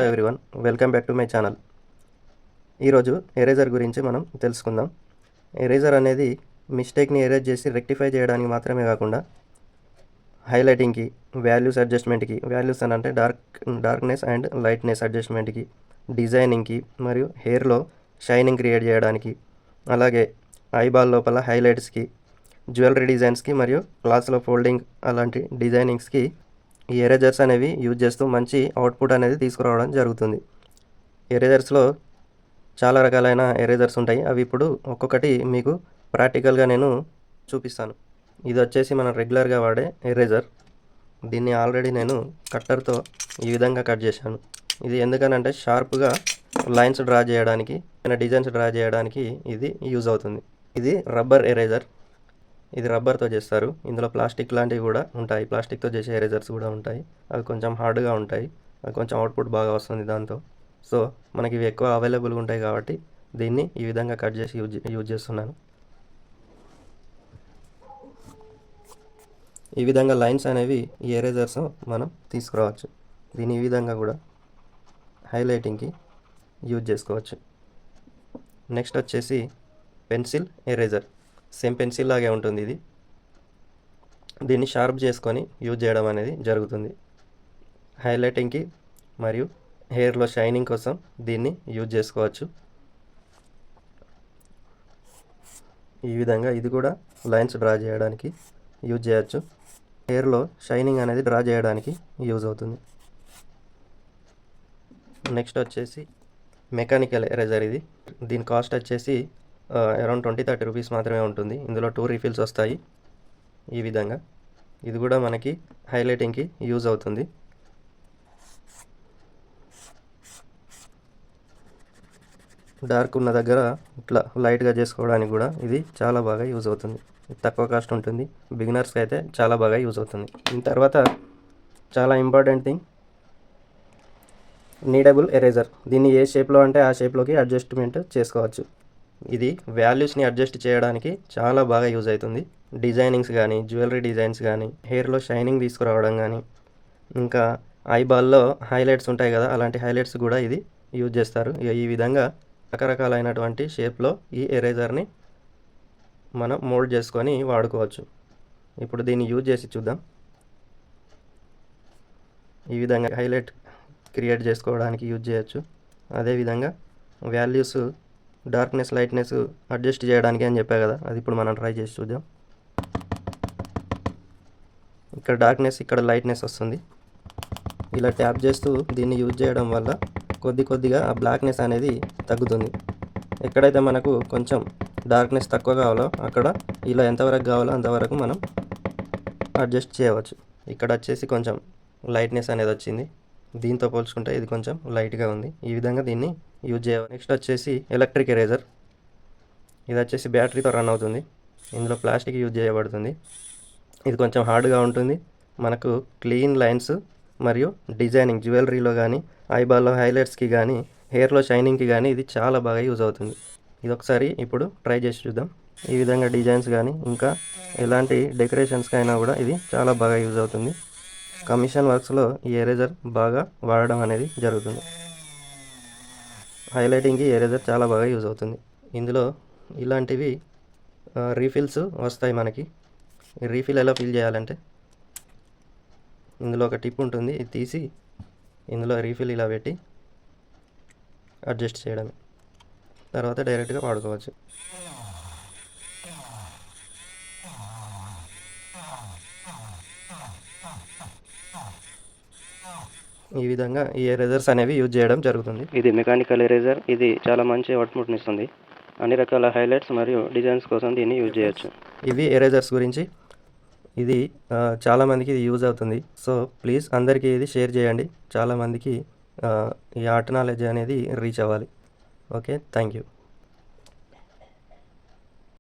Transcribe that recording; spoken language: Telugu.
Everyone, welcome back to my channel. ఈరోజు ఎరేజర్ గురించి మనం తెలుసుకుందాం. ఎరేజర్ అనేది మిస్టేక్ని ఎరేజ్ చేసి రెక్టిఫై చేయడానికి మాత్రమే కాకుండా హైలైటింగ్కి, వాల్యూస్ అడ్జస్ట్మెంట్కి, వాల్యూస్ అని అంటే డార్క్నెస్ అండ్ లైట్నెస్ అడ్జస్ట్మెంట్కి, డిజైనింగ్కి మరియు హెయిర్లో షైనింగ్ క్రియేట్ చేయడానికి, అలాగే ఐబాల్ లోపల హైలైట్స్కి, జ్యువెలరీ డిజైన్స్కి మరియు క్లాత్స్లో ఫోల్డింగ్ అలాంటి డిజైనింగ్స్కి ఈ ఎరేజర్స్ అనేవి యూజ్ చేస్తూ మంచి అవుట్పుట్ అనేది తీసుకురావడం జరుగుతుంది. ఎరేజర్స్లో చాలా రకాలైన ఎరేజర్స్ ఉంటాయి. అవి ఇప్పుడు ఒక్కొక్కటి మీకు ప్రాక్టికల్గా నేను చూపిస్తాను. ఇది వచ్చేసి మనం రెగ్యులర్గా వాడే ఎరేజర్. దీన్ని ఆల్రెడీ నేను కట్టర్తో ఈ విధంగా కట్ చేశాను. ఇది ఎందుకనంటే షార్ప్గా లైన్స్ డ్రా చేయడానికి, డిజైన్స్ డ్రా చేయడానికి ఇది యూజ్ అవుతుంది. ఇది రబ్బర్ ఎరేజర్. ఇది రబ్బర్తో చేస్తారు. ఇందులో ప్లాస్టిక్ లాంటివి కూడా ఉంటాయి. ప్లాస్టిక్తో చేసే ఎరేజర్స్ కూడా ఉంటాయి. అవి కొంచెం హార్డ్గా ఉంటాయి. అవి కొంచెం అవుట్పుట్ బాగా వస్తుంది దాంతో. సో మనకి ఇవి ఎక్కువ అవైలబుల్గా ఉంటాయి కాబట్టి దీన్ని ఈ విధంగా కట్ చేసి యూజ్ చేస్తున్నాను. ఈ విధంగా లైన్స్ అనేవి ఈ ఎరేజర్స్ మనం తీసుకురావచ్చు. దీన్ని ఈ విధంగా కూడా హైలైటింగ్కి యూజ్ చేసుకోవచ్చు. నెక్స్ట్ వచ్చేసి పెన్సిల్ ఎరేజర్. సేమ్ పెన్సిల్ లాగే ఉంటుంది ఇది. దీన్ని షార్ప్ చేసుకొని యూజ్ చేయడం అనేది జరుగుతుంది. హైలైటింగ్కి మరియు హెయిర్లో షైనింగ్ కోసం దీన్ని యూజ్ చేసుకోవచ్చు. ఈ విధంగా ఇది కూడా లైన్స్ డ్రా చేయడానికి యూజ్ చేయొచ్చు. హెయిర్లో షైనింగ్ అనేది డ్రా చేయడానికి యూజ్ అవుతుంది. నెక్స్ట్ వచ్చేసి మెకానికల్ ఎరేజర్. ఇది దీని కాస్ట్ వచ్చేసి అరౌండ్ 20-30 రూపీస్ మాత్రమే ఉంటుంది. ఇందులో 2 రీఫిల్స్ వస్తాయి. ఈ విధంగా ఇది కూడా మనకి హైలైటింగ్కి యూజ్ అవుతుంది. డార్క్ ఉన్న దగ్గర ఇట్లా లైట్గా చేసుకోవడానికి కూడా ఇది చాలా బాగా యూజ్ అవుతుంది. తక్కువ కాస్ట్ ఉంటుంది. బిగినర్స్కి అయితే చాలా బాగా యూజ్ అవుతుంది. దీని తర్వాత చాలా ఇంపార్టెంట్ థింగ్ నీడబుల్ ఎరేజర్. దీన్ని ఏ షేప్లో అంటే ఆ షేప్లోకి అడ్జస్ట్మెంట్ చేసుకోవచ్చు. ఇది వాల్యూస్ని అడ్జస్ట్ చేయడానికి చాలా బాగా యూజ్ అవుతుంది. డిజైనింగ్స్ కానీ, జ్యువెలరీ డిజైన్స్ కానీ, హెయిర్లో షైనింగ్ తీసుకురావడం కానీ, ఇంకా ఐబాల్లో హైలైట్స్ ఉంటాయి కదా, అలాంటి హైలైట్స్ కూడా ఇది యూజ్ చేస్తారు. ఈ విధంగా రకరకాలైనటువంటి షేప్లో ఈ ఎరేజర్ని మనం మోల్డ్ చేసుకొని వాడుకోవచ్చు. ఇప్పుడు దీన్ని యూజ్ చేసి చూద్దాం. ఈ విధంగా హైలైట్ క్రియేట్ చేసుకోవడానికి యూజ్ చేయొచ్చు. అదేవిధంగా వాల్యూస్, డార్క్నెస్, లైట్నెస్ అడ్జస్ట్ చేయడానికి అని చెప్పా కదా, అది ఇప్పుడు మనం ట్రై చేసి చూద్దాం. ఇక్కడ డార్క్నెస్, ఇక్కడ లైట్నెస్ వస్తుంది. ఇలా ట్యాప్ చేస్తూ దీన్ని యూజ్ చేయడం వల్ల కొద్దిగా ఆ బ్లాక్నెస్ అనేది తగ్గుతుంది. ఎక్కడైతే మనకు కొంచెం డార్క్నెస్ తక్కువ కావాలో అక్కడ ఇలా ఎంతవరకు కావాలో అంతవరకు మనం అడ్జస్ట్ చేయవచ్చు. ఇక్కడ వచ్చేసి కొంచెం లైట్నెస్ అనేది వచ్చింది. దీంతో పోల్చుకుంటే ఇది కొంచెం లైట్గా ఉంది. ఈ విధంగా దీన్ని యూజ్ చేయాలి. నెక్స్ట్ వచ్చేసి ఎలక్ట్రిక్ ఎరేజర్. ఇది వచ్చేసి బ్యాటరీతో రన్ అవుతుంది. ఇందులో ప్లాస్టిక్ యూజ్ చేయబడుతుంది. ఇది కొంచెం హార్డ్గా ఉంటుంది. మనకు క్లీన్ లైన్స్ మరియు డిజైనింగ్, జ్యువెలరీలో కానీ, ఐబాల్లో హైలైట్స్కి కానీ, హెయిర్లో షైనింగ్కి కానీ ఇది చాలా బాగా యూజ్ అవుతుంది. ఇది ఒకసారి ఇప్పుడు ట్రై చేసి చూద్దాం. ఈ విధంగా డిజైన్స్ కానీ ఇంకా ఎలాంటి డెకరేషన్స్కి అయినా కూడా ఇది చాలా బాగా యూజ్ అవుతుంది. కమిషన్ వర్క్స్లో ఈ ఎరేజర్ బాగా వాడడం అనేది జరుగుతుంది. హైలైటింగ్కి ఎరేజర్ చాలా బాగా యూజ్ అవుతుంది. ఇందులో ఇలాంటివి రీఫిల్స్ వస్తాయి మనకి. ఈ రీఫిల్ ఎలా ఫిల్ చేయాలంటే ఇందులో ఒక టిప్ ఉంటుంది. ఇది తీసి ఇందులో రీఫిల్ ఇలా పెట్టి అడ్జస్ట్ చేయడమే. తర్వాత డైరెక్ట్గా వాడుకోవచ్చు. ఈ విధంగా ఈ ఎరేజర్స్ అనేవి యూజ్ చేయడం జరుగుతుంది. ఇది మెకానికల్ ఎరేజర్. ఇది చాలా మంచి అవుట్పుట్ని ఇస్తుంది. అన్ని రకాల హైలైట్స్ మరియు డిజైన్స్ కోసం దీన్ని యూజ్ చేయొచ్చు. ఇవి ఎరేజర్స్ గురించి. ఇది చాలామందికి ఇది యూజ్ అవుతుంది. సో ప్లీజ్ అందరికీ ఇది షేర్ చేయండి. చాలామందికి ఈ ఆర్ట్ నాలెడ్జ్ అనేది రీచ్ అవ్వాలి. Okay, thank you.